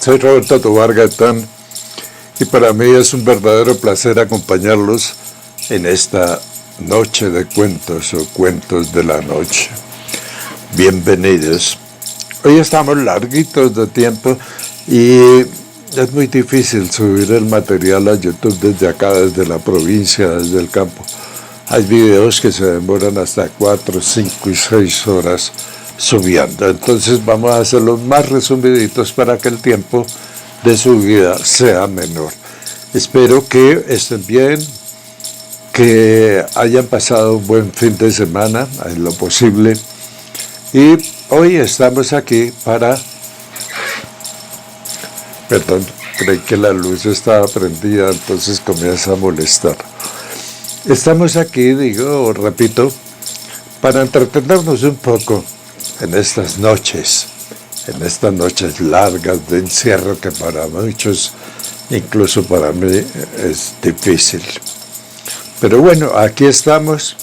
Soy Roberto Tobar Gaitán y para mí es un verdadero placer acompañarlos en esta noche de cuentos o cuentos de la noche. Bienvenidos. Hoy estamos larguitos de tiempo y es muy difícil subir el material a YouTube desde acá, desde la provincia, desde el campo. Hay videos que se demoran hasta 4, 5 y 6 horas subiendo. Entonces vamos a hacerlos más resumiditos para que el tiempo de subida sea menor. Espero que estén bien, que hayan pasado un buen fin de semana, en lo posible. Y hoy estamos aquí para... Perdón, creí que la luz estaba prendida, entonces comienza a molestar. Estamos aquí, repito, para entretenernos un poco en estas noches largas de encierro que para muchos, incluso para mí, es difícil. Pero bueno, aquí estamos,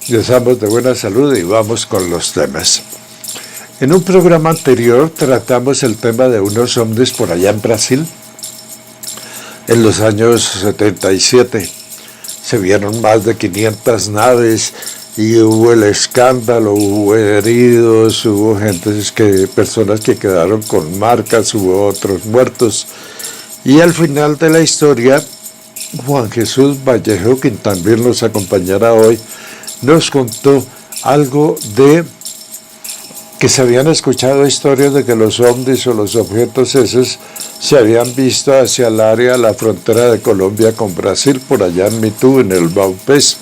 gozamos de buena salud y vamos con los temas. En un programa anterior tratamos el tema de unos ovnis por allá en Brasil, en los años 77. Se vieron más de 500 naves y hubo el escándalo, hubo heridos, hubo personas que quedaron con marcas, hubo otros muertos. Y al final de la historia, Juan Jesús Vallejo, quien también nos acompañará hoy, nos contó algo de que se habían escuchado historias de que los ovnis o los objetos esos se habían visto hacia el área, la frontera de Colombia con Brasil, por allá en Mitú, en el Baupés.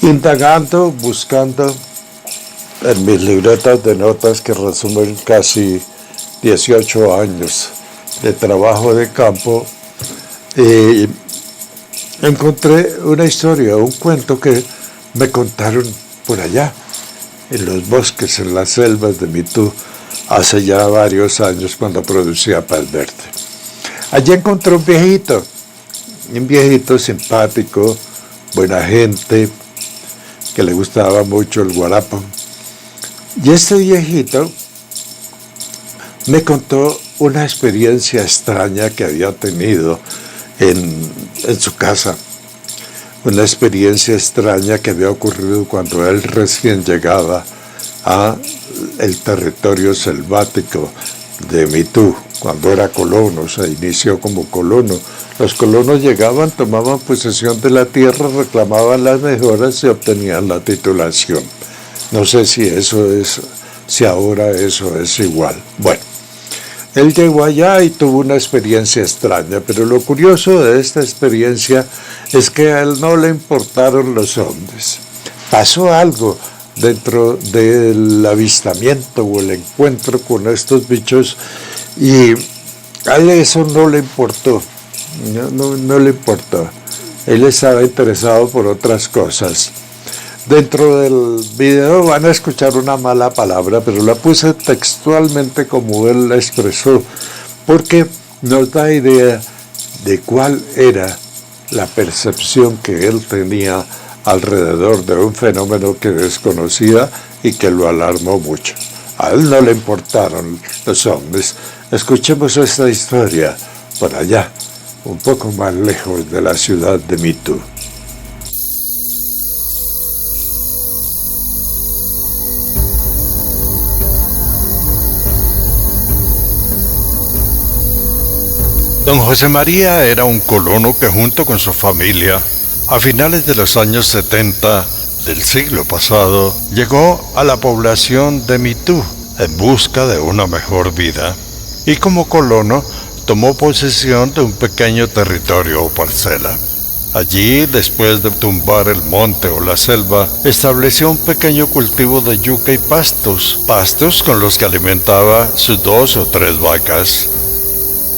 Indagando, buscando en mis libretas de notas que resumen casi 18 años de trabajo de campo, encontré una historia, un cuento que me contaron por allá, en los bosques, en las selvas de Mitú, hace ya varios años cuando producía Paz Verde. Allí encontré un viejito simpático, buena gente, que le gustaba mucho el guarapo. Y este viejito me contó una experiencia extraña que había tenido en su casa. Una experiencia extraña que había ocurrido cuando él recién llegaba a el territorio selvático de Mitú, cuando era colono, se inició como colono. Los colonos llegaban, tomaban posesión de la tierra, reclamaban las mejoras y obtenían la titulación. No sé si ahora eso es igual. Bueno, él llegó allá y tuvo una experiencia extraña, pero lo curioso de esta experiencia es que a él no le importaron los ovnis. Pasó algo dentro del avistamiento o el encuentro con estos bichos y a él eso no le importó, no le importó. Él estaba interesado por otras cosas. Dentro del video van a escuchar una mala palabra, pero la puse textualmente como él la expresó, porque nos da idea de cuál era la percepción que él tenía alrededor de un fenómeno que desconocía y que lo alarmó mucho. A él no le importaron los ovnis. Escuchemos esta historia por allá, un poco más lejos de la ciudad de Mitú. Don José María era un colono que junto con su familia, a finales de los años 70 del siglo pasado, llegó a la población de Mitú en busca de una mejor vida. Y como colono, tomó posesión de un pequeño territorio o parcela. Allí, después de tumbar el monte o la selva, estableció un pequeño cultivo de yuca y pastos con los que alimentaba sus 2 o 3 vacas.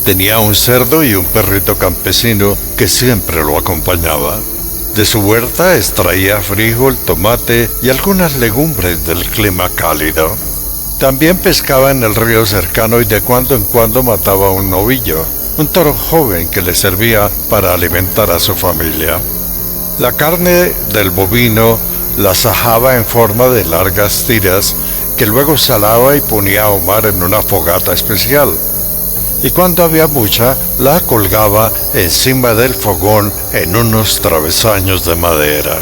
Tenía un cerdo y un perrito campesino que siempre lo acompañaba. De su huerta extraía frijol, tomate y algunas legumbres del clima cálido. También pescaba en el río cercano y de cuando en cuando mataba un novillo, un toro joven que le servía para alimentar a su familia. La carne del bovino la sajaba en forma de largas tiras que luego salaba y ponía a ahumar en una fogata especial. y cuando había mucha, la colgaba encima del fogón en unos travesaños de madera.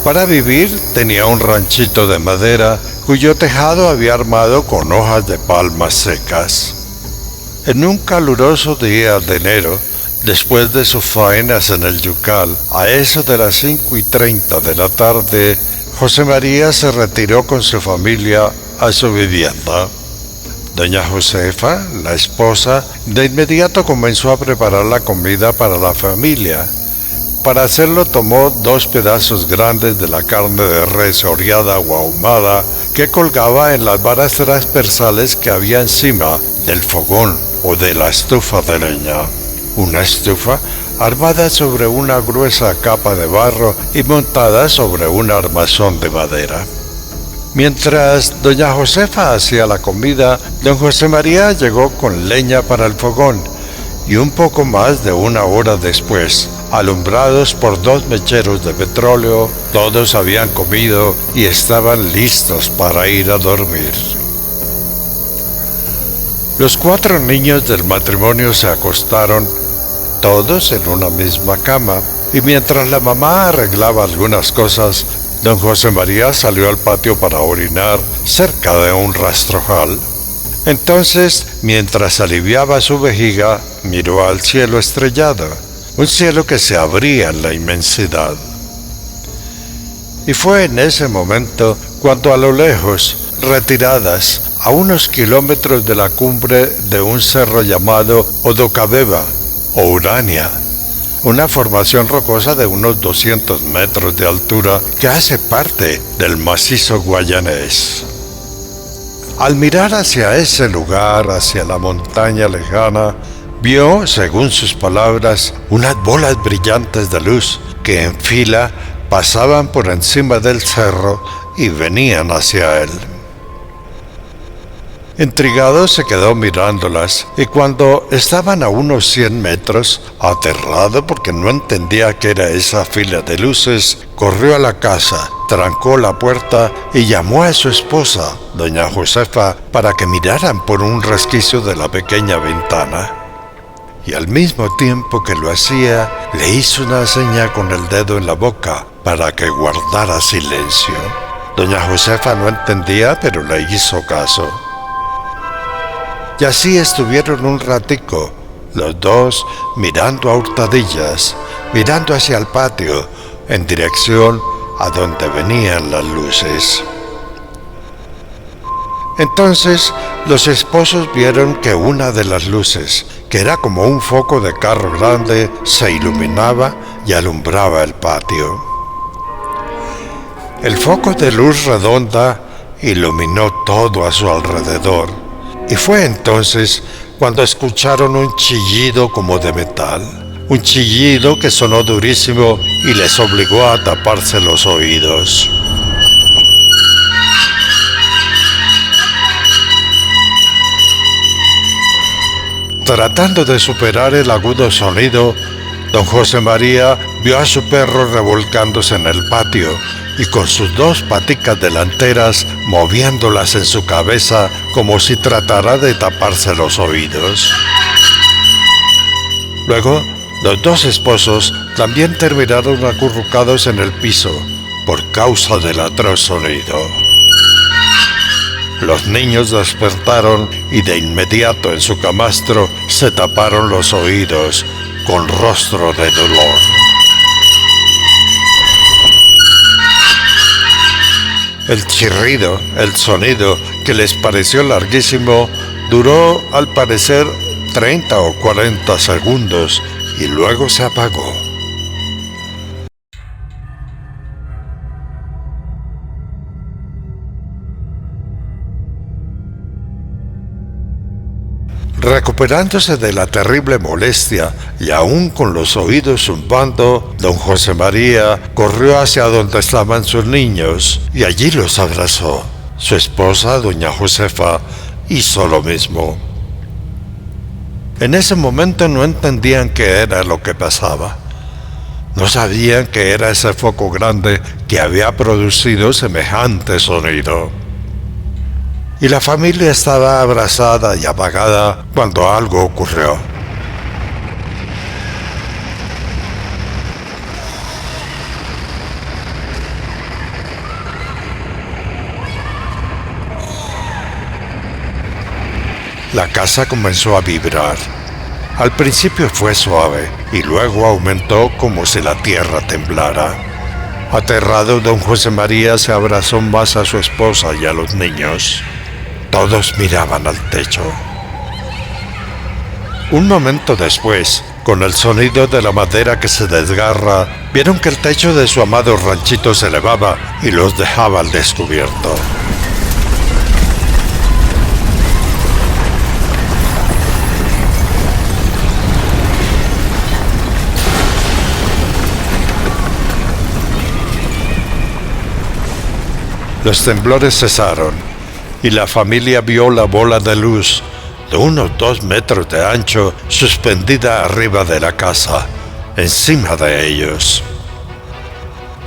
Para vivir tenía un ranchito de madera cuyo tejado había armado con hojas de palmas secas. En un caluroso día de enero, después de sus faenas en el yucal, a eso de las 5:30 de la tarde, José María se retiró con su familia a su vivienda. Doña Josefa, la esposa, de inmediato comenzó a preparar la comida para la familia. Para hacerlo tomó 2 pedazos grandes de la carne de res oreada o ahumada que colgaba en las varas transversales que había encima del fogón o de la estufa de leña. Una estufa armada sobre una gruesa capa de barro y montada sobre un armazón de madera. Mientras doña Josefa hacía la comida, don José María llegó con leña para el fogón y un poco más de 1 hora después, alumbrados por 2 mecheros de petróleo, todos habían comido y estaban listos para ir a dormir. Los 4 niños del matrimonio se acostaron, todos en una misma cama, y mientras la mamá arreglaba algunas cosas, don José María salió al patio para orinar cerca de un rastrojal. Entonces, mientras aliviaba su vejiga, miró al cielo estrellado, un cielo que se abría en la inmensidad. Y fue en ese momento cuando a lo lejos, retiradas a unos kilómetros de la cumbre de un cerro llamado Odocabeba o Urania, una formación rocosa de unos 200 metros de altura que hace parte del macizo guayanés. Al mirar hacia ese lugar, hacia la montaña lejana, vio, según sus palabras, unas bolas brillantes de luz que en fila pasaban por encima del cerro y venían hacia él. Intrigado se quedó mirándolas y cuando estaban a unos 100 metros, aterrado porque no entendía qué era esa fila de luces, corrió a la casa, trancó la puerta y llamó a su esposa, doña Josefa, para que miraran por un resquicio de la pequeña ventana. Y al mismo tiempo que lo hacía, le hizo una seña con el dedo en la boca para que guardara silencio. Doña Josefa no entendía, pero le hizo caso. Y así estuvieron un ratico, los dos mirando a hurtadillas, mirando hacia el patio, en dirección a donde venían las luces. Entonces, los esposos vieron que una de las luces, que era como un foco de carro grande, se iluminaba y alumbraba el patio. El foco de luz redonda iluminó todo a su alrededor. Y fue entonces cuando escucharon un chillido como de metal, un chillido que sonó durísimo y les obligó a taparse los oídos. Tratando de superar el agudo sonido, don José María vio a su perro revolcándose en el patio y con sus 2 paticas delanteras moviéndolas en su cabeza como si tratara de taparse los oídos. Luego, los 2 esposos también terminaron acurrucados en el piso por causa del atroz sonido. Los niños despertaron y de inmediato en su camastro se taparon los oídos con rostro de dolor. El chirrido, el sonido, que les pareció larguísimo, duró al parecer 30 o 40 segundos y luego se apagó. Recuperándose de la terrible molestia y aún con los oídos zumbando, don José María corrió hacia donde estaban sus niños y allí los abrazó. Su esposa, doña Josefa, hizo lo mismo. En ese momento no entendían qué era lo que pasaba. No sabían qué era ese foco grande que había producido semejante sonido. y la familia estaba abrazada y apagada cuando algo ocurrió. La casa comenzó a vibrar. Al principio fue suave y luego aumentó como si la tierra temblara. Aterrado, don José María se abrazó más a su esposa y a los niños. Todos miraban al techo. Un momento después, con el sonido de la madera que se desgarra, vieron que el techo de su amado ranchito se elevaba y los dejaba al descubierto. Los temblores cesaron y la familia vio la bola de luz de unos 2 metros de ancho suspendida arriba de la casa, encima de ellos.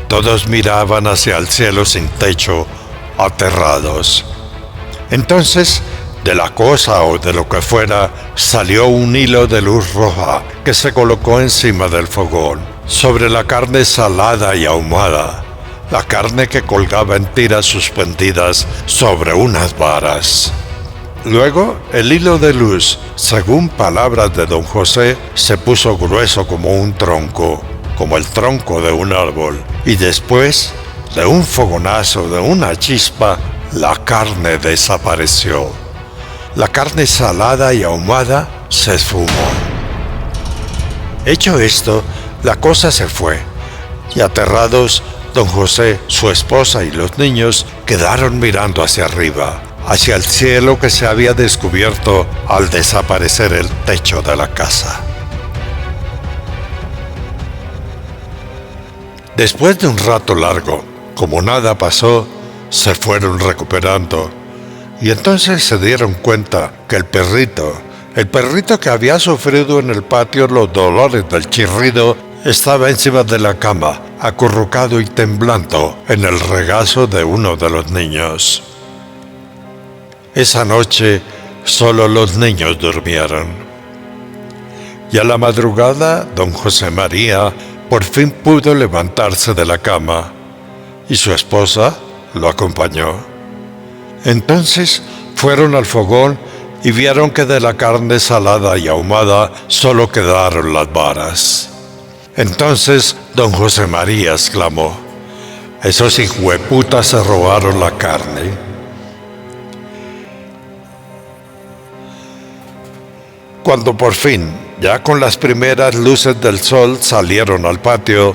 Todos miraban hacia el cielo sin techo, aterrados. Entonces, de la cosa o de lo que fuera, salió un hilo de luz roja que se colocó encima del fogón, sobre la carne salada y ahumada. La carne que colgaba en tiras suspendidas sobre unas varas. Luego, el hilo de luz, según palabras de don José, se puso grueso como un tronco, como el tronco de un árbol, y después, de un fogonazo, de una chispa, la carne desapareció. La carne salada y ahumada se esfumó. Hecho esto, la cosa se fue, y aterrados, don José, su esposa y los niños quedaron mirando hacia arriba, hacia el cielo que se había descubierto al desaparecer el techo de la casa. Después de un rato largo, como nada pasó, se fueron recuperando, y entonces se dieron cuenta que el perrito que había sufrido en el patio los dolores del chirrido, estaba encima de la cama, acurrucado y temblando en el regazo de uno de los niños. Esa noche solo los niños durmieron. Y a la madrugada, don José María por fin pudo levantarse de la cama, y su esposa lo acompañó. Entonces fueron al fogón y vieron que de la carne salada y ahumada solo quedaron las varas. Entonces don José María exclamó: «Esos hijueputas se robaron la carne». Cuando por fin, ya con las primeras luces del sol, salieron al patio,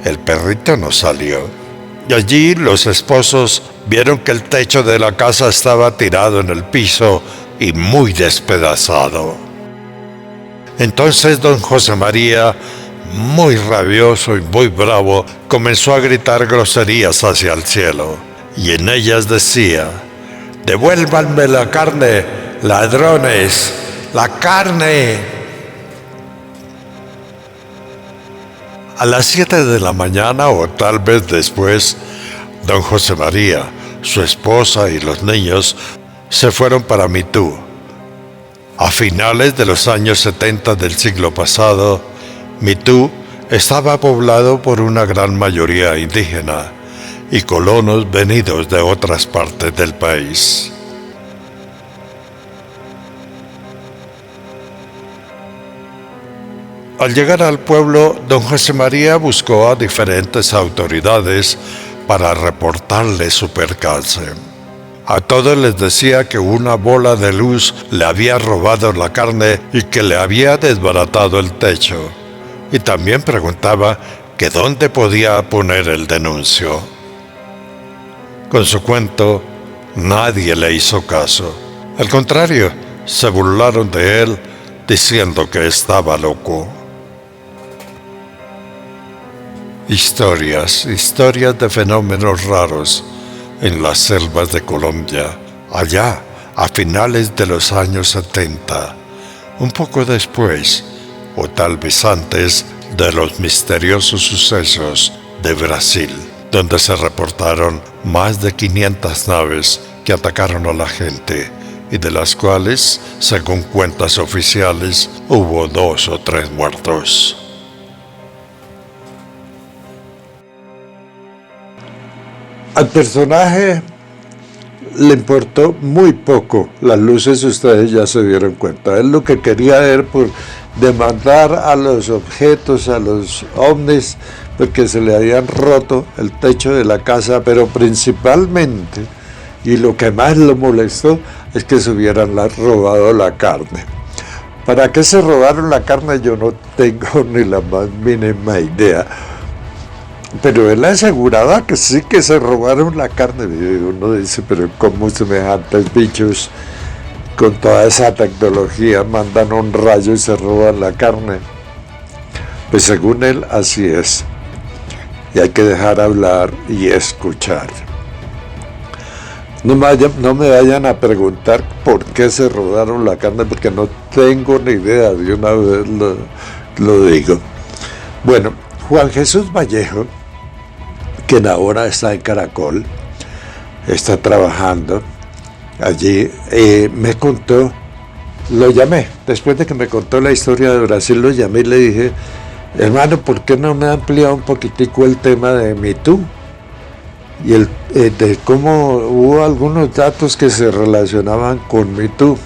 el perrito no salió. Y allí los esposos vieron que el techo de la casa estaba tirado en el piso y muy despedazado. Entonces don José María, muy rabioso y muy bravo, comenzó a gritar groserías hacia el cielo, y en ellas decía: «¡Devuélvanme la carne, ladrones! ¡La carne!». A las 7 de la mañana o tal vez después, don José María, su esposa y los niños se fueron para Mitú. A finales de los años 70 del siglo pasado, Mitú estaba poblado por una gran mayoría indígena y colonos venidos de otras partes del país. Al llegar al pueblo, don José María buscó a diferentes autoridades para reportarles su percance. A todos les decía que una bola de luz le había robado la carne y que le había desbaratado el techo. Y también preguntaba que dónde podía poner el denuncio. Con su cuento, nadie le hizo caso. Al contrario, se burlaron de él diciendo que estaba loco. Historias de fenómenos raros en las selvas de Colombia, allá a finales de los años 70, un poco después, o tal vez antes, de los misteriosos sucesos de Brasil, donde se reportaron más de 500 naves que que atacaron a la gente y de las cuales, según cuentas oficiales, hubo 2 o 3 muertos. Al personaje le importó muy poco las luces, ustedes ya se dieron cuenta. Él lo que quería era demandar a los objetos, a los ovnis, porque se le habían roto el techo de la casa, pero principalmente, y lo que más lo molestó, es que se hubieran robado la carne. ¿Para qué se robaron la carne? Yo no tengo ni la más mínima idea. Pero él aseguraba que sí, que se robaron la carne. Y uno dice, pero ¿cómo semejantes bichos con toda esa tecnología mandan un rayo y se roban la carne? Pues según él, así es. Y hay que dejar hablar y escuchar. No me vayan a preguntar por qué se robaron la carne, porque no tengo ni idea, de una vez lo digo. Bueno, Juan Jesús Vallejo, quien ahora está en Caracol, está trabajando allí, me contó, lo llamé, después de que me contó la historia de Brasil, lo llamé y le dije, hermano, ¿por qué no me ha ampliado un poquitico el tema de Me Too? Y de cómo hubo algunos datos que se relacionaban con Me Too.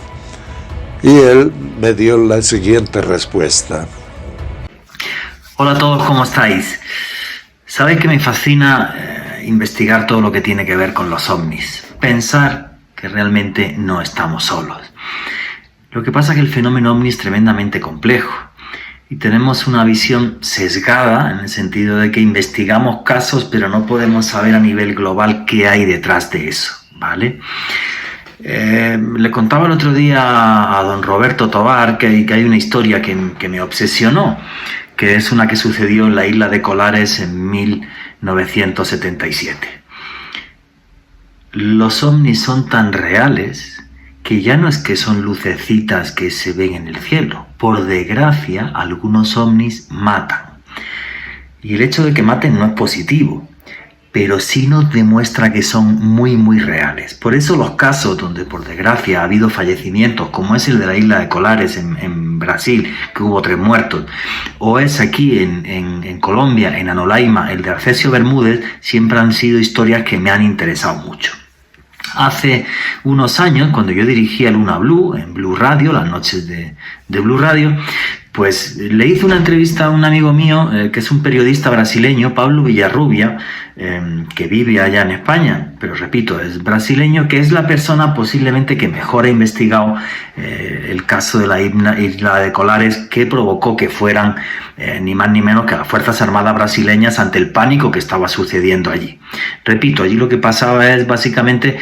Y él me dio la siguiente respuesta. Hola a todos, ¿cómo estáis? Sabéis que me fascina investigar todo lo que tiene que ver con los ovnis. Pensar que realmente no estamos solos. Lo que pasa es que el fenómeno ovni es tremendamente complejo. Y tenemos una visión sesgada en el sentido de que investigamos casos, pero no podemos saber a nivel global qué hay detrás de eso, ¿vale? Le contaba el otro día a don Roberto Tobar que hay una historia que me obsesionó, que es una que sucedió en la isla de Colares en 1977. Los ovnis son tan reales que ya no es que son lucecitas que se ven en el cielo. Por desgracia, algunos ovnis matan. Y el hecho de que maten no es positivo, pero sí nos demuestra que son muy, muy reales. Por eso los casos donde, por desgracia, ha habido fallecimientos, como es el de la isla de Colares en Brasil, que hubo 3 muertos, o es aquí en Colombia, en Anolaima, el de Arcesio Bermúdez, siempre han sido historias que me han interesado mucho. Hace unos años, cuando yo dirigía Luna Blue, en Blue Radio, las noches de Blue Radio, pues le hice una entrevista a un amigo mío, que es un periodista brasileño, Pablo Villarrubia, que vive allá en España, pero repito, es brasileño, que es la persona posiblemente que mejor ha investigado el caso de la isla de Colares, que provocó que fueran ni más ni menos que las Fuerzas Armadas brasileñas ante el pánico que estaba sucediendo allí. Repito, allí lo que pasaba es básicamente,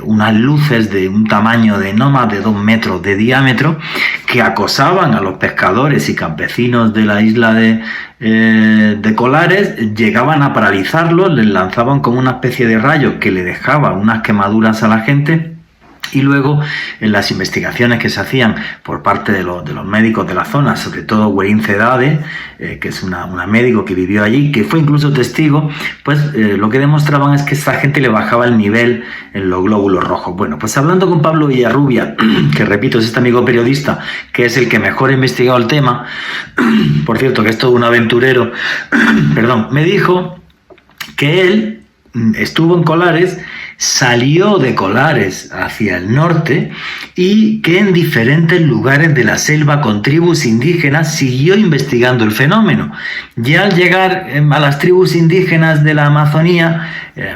unas luces de un tamaño de no más de 2 metros de diámetro que acosaban a los pescadores y campesinos de la isla de Colares, llegaban a paralizarlos, les lanzaban como una especie de rayo que le dejaba unas quemaduras a la gente. Y luego, en las investigaciones que se hacían por parte de los médicos de la zona, sobre todo Guerín Cedade, que es una médico que vivió allí, que fue incluso testigo, lo que demostraban es que esta gente le bajaba el nivel en los glóbulos rojos. Bueno, pues hablando con Pablo Villarrubia, que repito, es este amigo periodista, que es el que mejor ha investigado el tema, por cierto, que es todo un aventurero, me dijo que él estuvo en Colares, salió de Colares hacia el norte y que en diferentes lugares de la selva con tribus indígenas siguió investigando el fenómeno. Ya al llegar a las tribus indígenas de la Amazonía,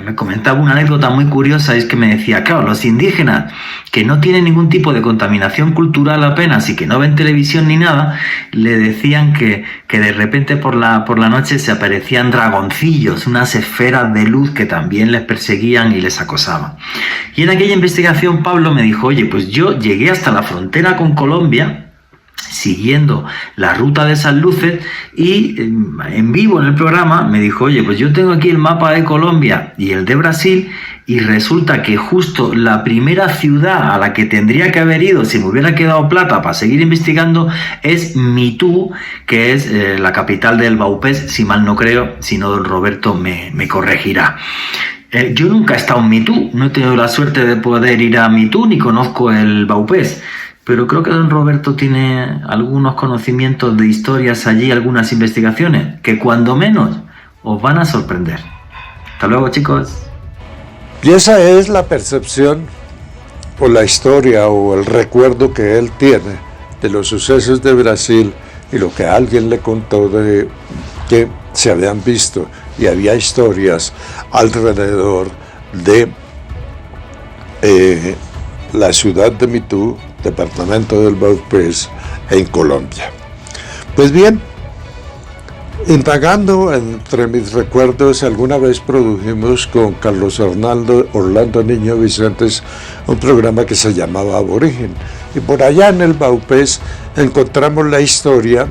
me comentaba una anécdota muy curiosa, es que me decía, claro, los indígenas que no tienen ningún tipo de contaminación cultural apenas y que no ven televisión ni nada, le decían que de repente por la noche se aparecían dragoncillos, unas esferas de luz que también les perseguían y les acosaban. Y en aquella investigación Pablo me dijo, oye, pues yo llegué hasta la frontera con Colombia, siguiendo la ruta de esas luces, y en vivo en el programa me dijo, oye, pues yo tengo aquí el mapa de Colombia y el de Brasil, y resulta que justo la primera ciudad a la que tendría que haber ido si me hubiera quedado plata para seguir investigando es Mitú, que es la capital del Baupés, si mal no creo, si no don Roberto me corregirá. Yo nunca he estado en Mitú, no he tenido la suerte de poder ir a Mitú ni conozco el Baupés, pero creo que don Roberto tiene algunos conocimientos de historias allí, algunas investigaciones, que cuando menos os van a sorprender. Hasta luego, chicos. Y esa es la percepción o la historia o el recuerdo que él tiene de los sucesos de Brasil y lo que alguien le contó de que se habían visto y había historias alrededor de la ciudad de Mitú, departamento del Baupés, en Colombia. Pues bien, indagando entre mis recuerdos, alguna vez produjimos con Carlos Orlando Niño Vicentes un programa que se llamaba Aborigen. Y por allá en el Baupés encontramos la historia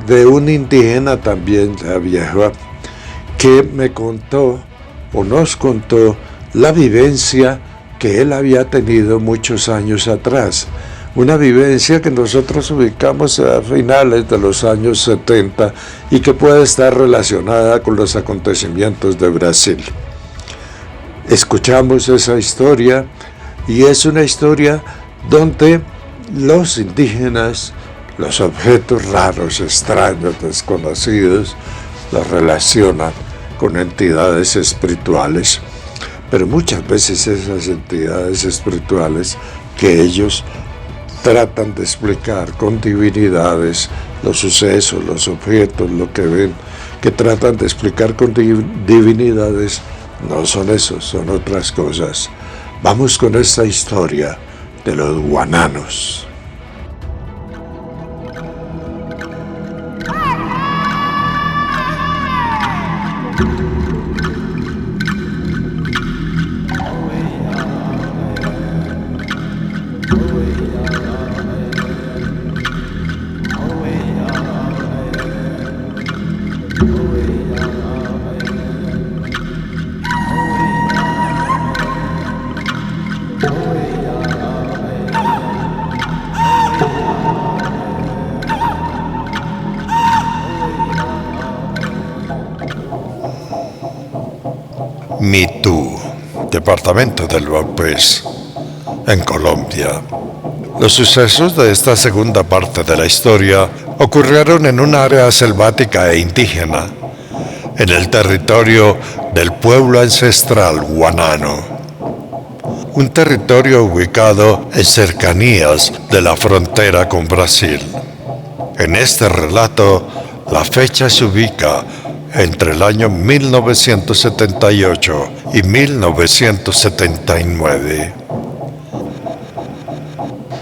de un indígena también, ya viejo, que me contó o nos contó la vivencia que él había tenido muchos años atrás. Una vivencia que nosotros ubicamos a finales de los años 70 y que puede estar relacionada con los acontecimientos de Brasil. Escuchamos esa historia y es una historia donde los indígenas, los objetos raros, extraños, desconocidos, los relacionan con entidades espirituales, pero muchas veces esas entidades espirituales que ellos tratan de explicar con divinidades, los sucesos, los objetos, lo que ven, que tratan de explicar con divinidades, no son eso, son otras cosas. Vamos con esta historia de los guananos. Mitú, departamento del Baupés, en Colombia. Los sucesos de esta segunda parte de la historia ocurrieron en un área selvática e indígena, en el territorio del pueblo ancestral guanano, un territorio ubicado en cercanías de la frontera con Brasil. En este relato, la fecha se ubica entre el año 1978 y 1979.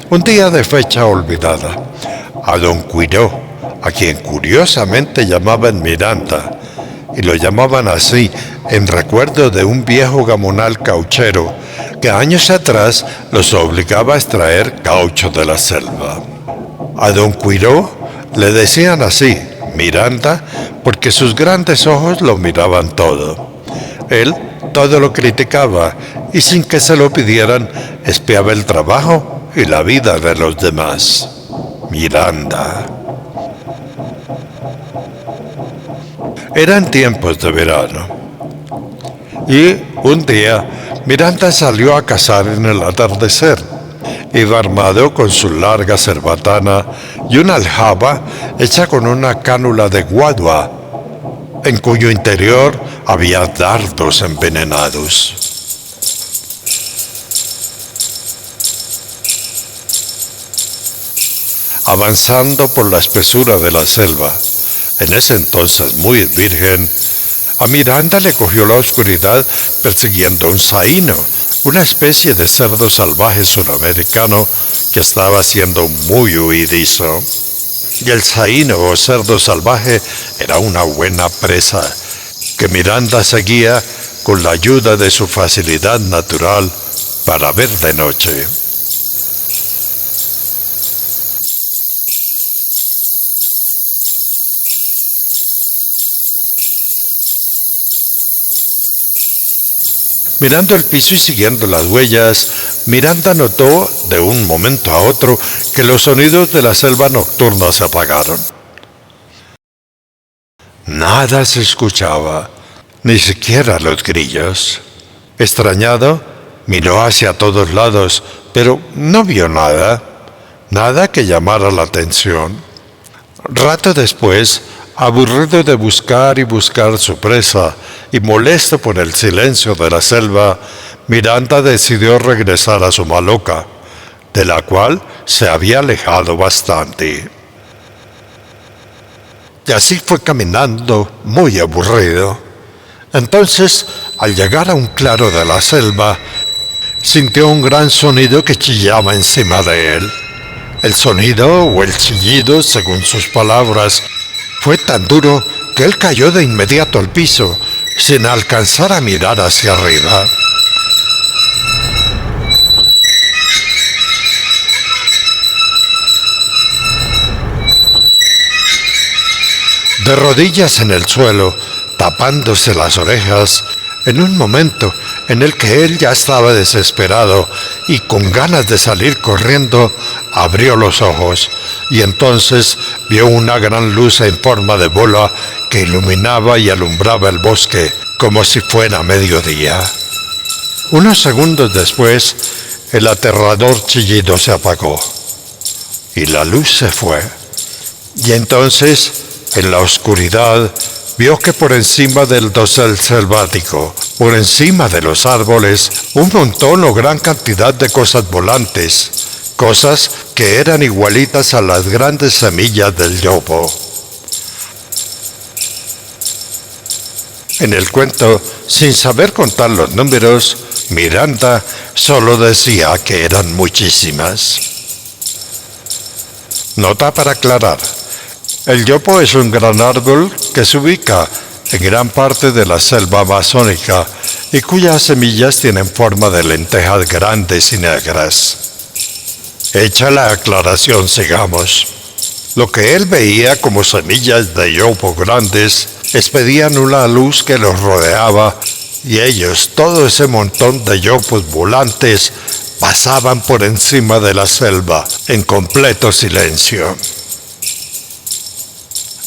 Un día de fecha olvidada, a don Cuiró, a quien curiosamente llamaban Miranda, y lo llamaban así en recuerdo de un viejo gamonal cauchero que años atrás los obligaba a extraer caucho de la selva. A don Cuiró le decían así, Miranda, porque sus grandes ojos lo miraban todo. Él todo lo criticaba y sin que se lo pidieran, espiaba el trabajo y la vida de los demás. Miranda. Eran tiempos de verano. Y un día, Miranda salió a cazar en el atardecer. Iba armado con su larga cerbatana y una aljaba hecha con una cánula de guadua, en cuyo interior había dardos envenenados. Avanzando por la espesura de la selva, en ese entonces muy virgen, a Miranda le cogió la oscuridad persiguiendo un zaino, una especie de cerdo salvaje suramericano que estaba siendo muy huidizo. Y el zaino o cerdo salvaje era una buena presa que Miranda seguía con la ayuda de su facilidad natural para ver de noche. Mirando el piso y siguiendo las huellas, Miranda notó de un momento a otro que los sonidos de la selva nocturna se apagaron. Nada se escuchaba, ni siquiera los grillos. Extrañado, miró hacia todos lados, pero no vio nada que llamara la atención. Rato después, aburrido de buscar y buscar su presa y molesto por el silencio de la selva, Miranda decidió regresar a su maloca, de la cual se había alejado bastante. Y así fue caminando, muy aburrido. Entonces, al llegar a un claro de la selva, sintió un gran sonido que chillaba encima de él. El sonido, o el chillido, según sus palabras, fue tan duro que él cayó de inmediato al piso, sin alcanzar a mirar hacia arriba. De rodillas en el suelo, tapándose las orejas, en un momento en el que él ya estaba desesperado y con ganas de salir corriendo, abrió los ojos y entonces vio una gran luz en forma de bola que iluminaba y alumbraba el bosque como si fuera mediodía. Unos segundos después, el aterrador chillido se apagó y la luz se fue. Y entonces, en la oscuridad, vio que por encima del dosel selvático, por encima de los árboles, un montón o gran cantidad de cosas volantes, cosas que eran igualitas a las grandes semillas del yopo. En el cuento, sin saber contar los números, Miranda solo decía que eran muchísimas. Nota para aclarar. El yopo es un gran árbol que se ubica en gran parte de la selva amazónica y cuyas semillas tienen forma de lentejas grandes y negras. Hecha la aclaración, sigamos. Lo que él veía como semillas de yopo grandes expedían una luz que los rodeaba y ellos, todo ese montón de yopos volantes, pasaban por encima de la selva en completo silencio.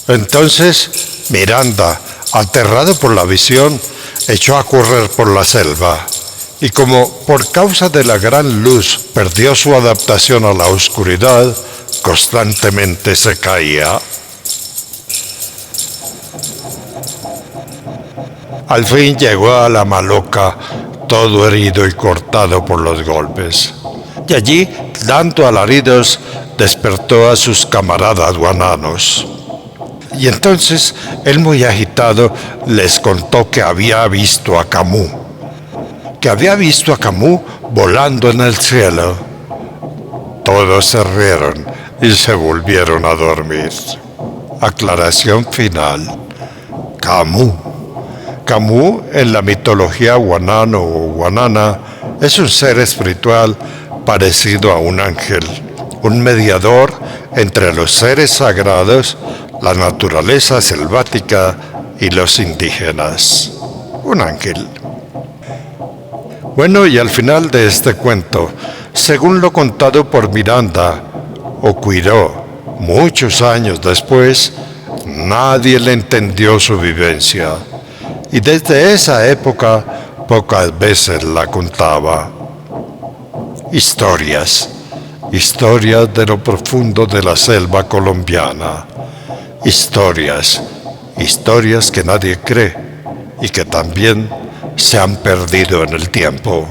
Entonces, Miranda, aterrado por la visión, echó a correr por la selva, y como por causa de la gran luz perdió su adaptación a la oscuridad, constantemente se caía. Al fin llegó a la maloca, todo herido y cortado por los golpes. Y allí, dando alaridos, despertó a sus camaradas guananos. Y entonces, él muy agitado, les contó que había visto a Camus, volando en el cielo. Todos se rieron y se volvieron a dormir. Aclaración final. Camus en la mitología guanano o guanana es un ser espiritual parecido a un ángel, un mediador entre los seres sagrados, la naturaleza selvática y los indígenas. Un ángel. Bueno, y al final de este cuento, según lo contado por Miranda, ocurrió muchos años después, nadie le entendió su vivencia. Y desde esa época, pocas veces la contaba. Historias de lo profundo de la selva colombiana. Historias que nadie cree y que también se han perdido en el tiempo.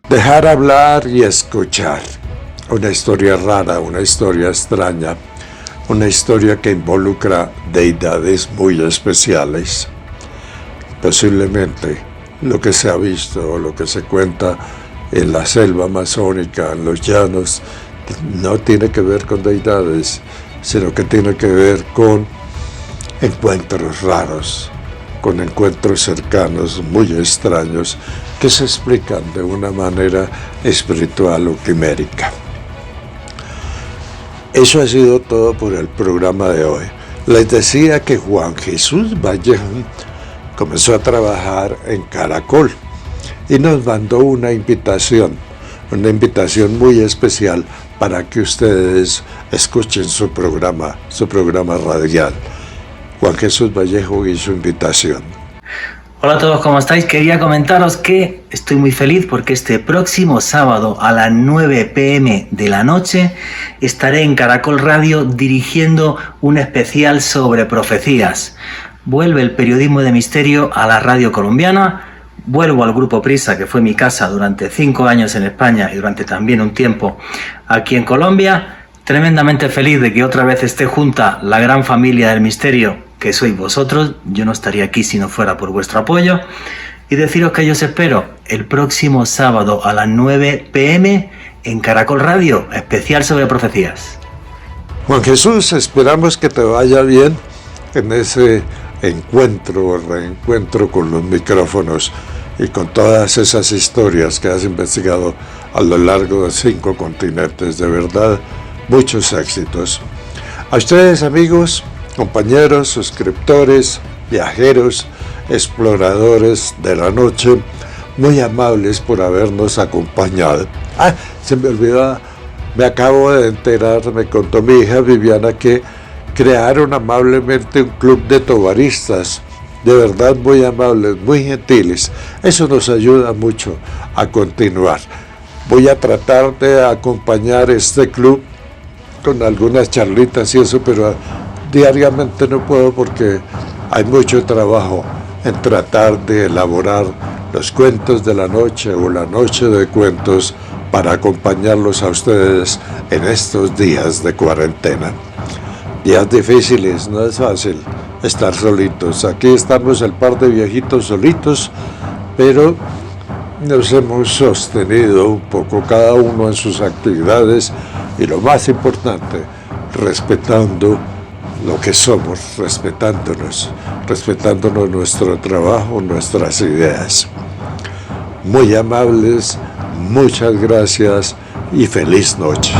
Dejar hablar y escuchar. Una historia rara, una historia extraña, una historia que involucra deidades muy especiales. Posiblemente lo que se ha visto o lo que se cuenta en la selva amazónica, en los llanos, no tiene que ver con deidades, sino que tiene que ver con encuentros raros, con encuentros cercanos muy extraños que se explican de una manera espiritual o quimérica. Eso ha sido todo por el programa de hoy. Les decía que Juan Jesús Vallejo comenzó a trabajar en Caracol y nos mandó una invitación muy especial para que ustedes escuchen su programa radial. Juan Jesús Vallejo y su invitación. Hola a todos, ¿cómo estáis? Quería comentaros que estoy muy feliz porque este próximo sábado a las 9 p.m. de la noche estaré en Caracol Radio dirigiendo un especial sobre profecías. Vuelve el periodismo de misterio a la radio colombiana. Vuelvo al Grupo Prisa, que fue mi casa durante 5 años en España y durante también un tiempo aquí en Colombia. Tremendamente feliz de que otra vez esté junta la gran familia del misterio, que sois vosotros. Yo no estaría aquí si no fuera por vuestro apoyo. Y deciros que yo os espero el próximo sábado a las 9 p.m. en Caracol Radio, especial sobre profecías. Juan Jesús, esperamos que te vaya bien en ese reencuentro con los micrófonos y con todas esas historias que has investigado a lo largo de 5 continentes. De verdad, muchos éxitos. A ustedes, amigos, compañeros, suscriptores, viajeros, exploradores de la noche, muy amables por habernos acompañado. Se me olvidaba, me acabo de enterar, me contó mi hija Viviana que crearon amablemente un club de tobaristas, de verdad muy amables, muy gentiles. Eso nos ayuda mucho a continuar. Voy a tratar de acompañar este club con algunas charlitas y eso, pero diariamente no puedo porque hay mucho trabajo en tratar de elaborar los cuentos de la noche o la noche de cuentos para acompañarlos a ustedes en estos días de cuarentena. Días difíciles, no es fácil estar solitos. Aquí estamos el par de viejitos solitos, pero nos hemos sostenido un poco cada uno en sus actividades y lo más importante, respetando lo que somos, respetándonos nuestro trabajo, nuestras ideas. Muy amables, muchas gracias y feliz noche.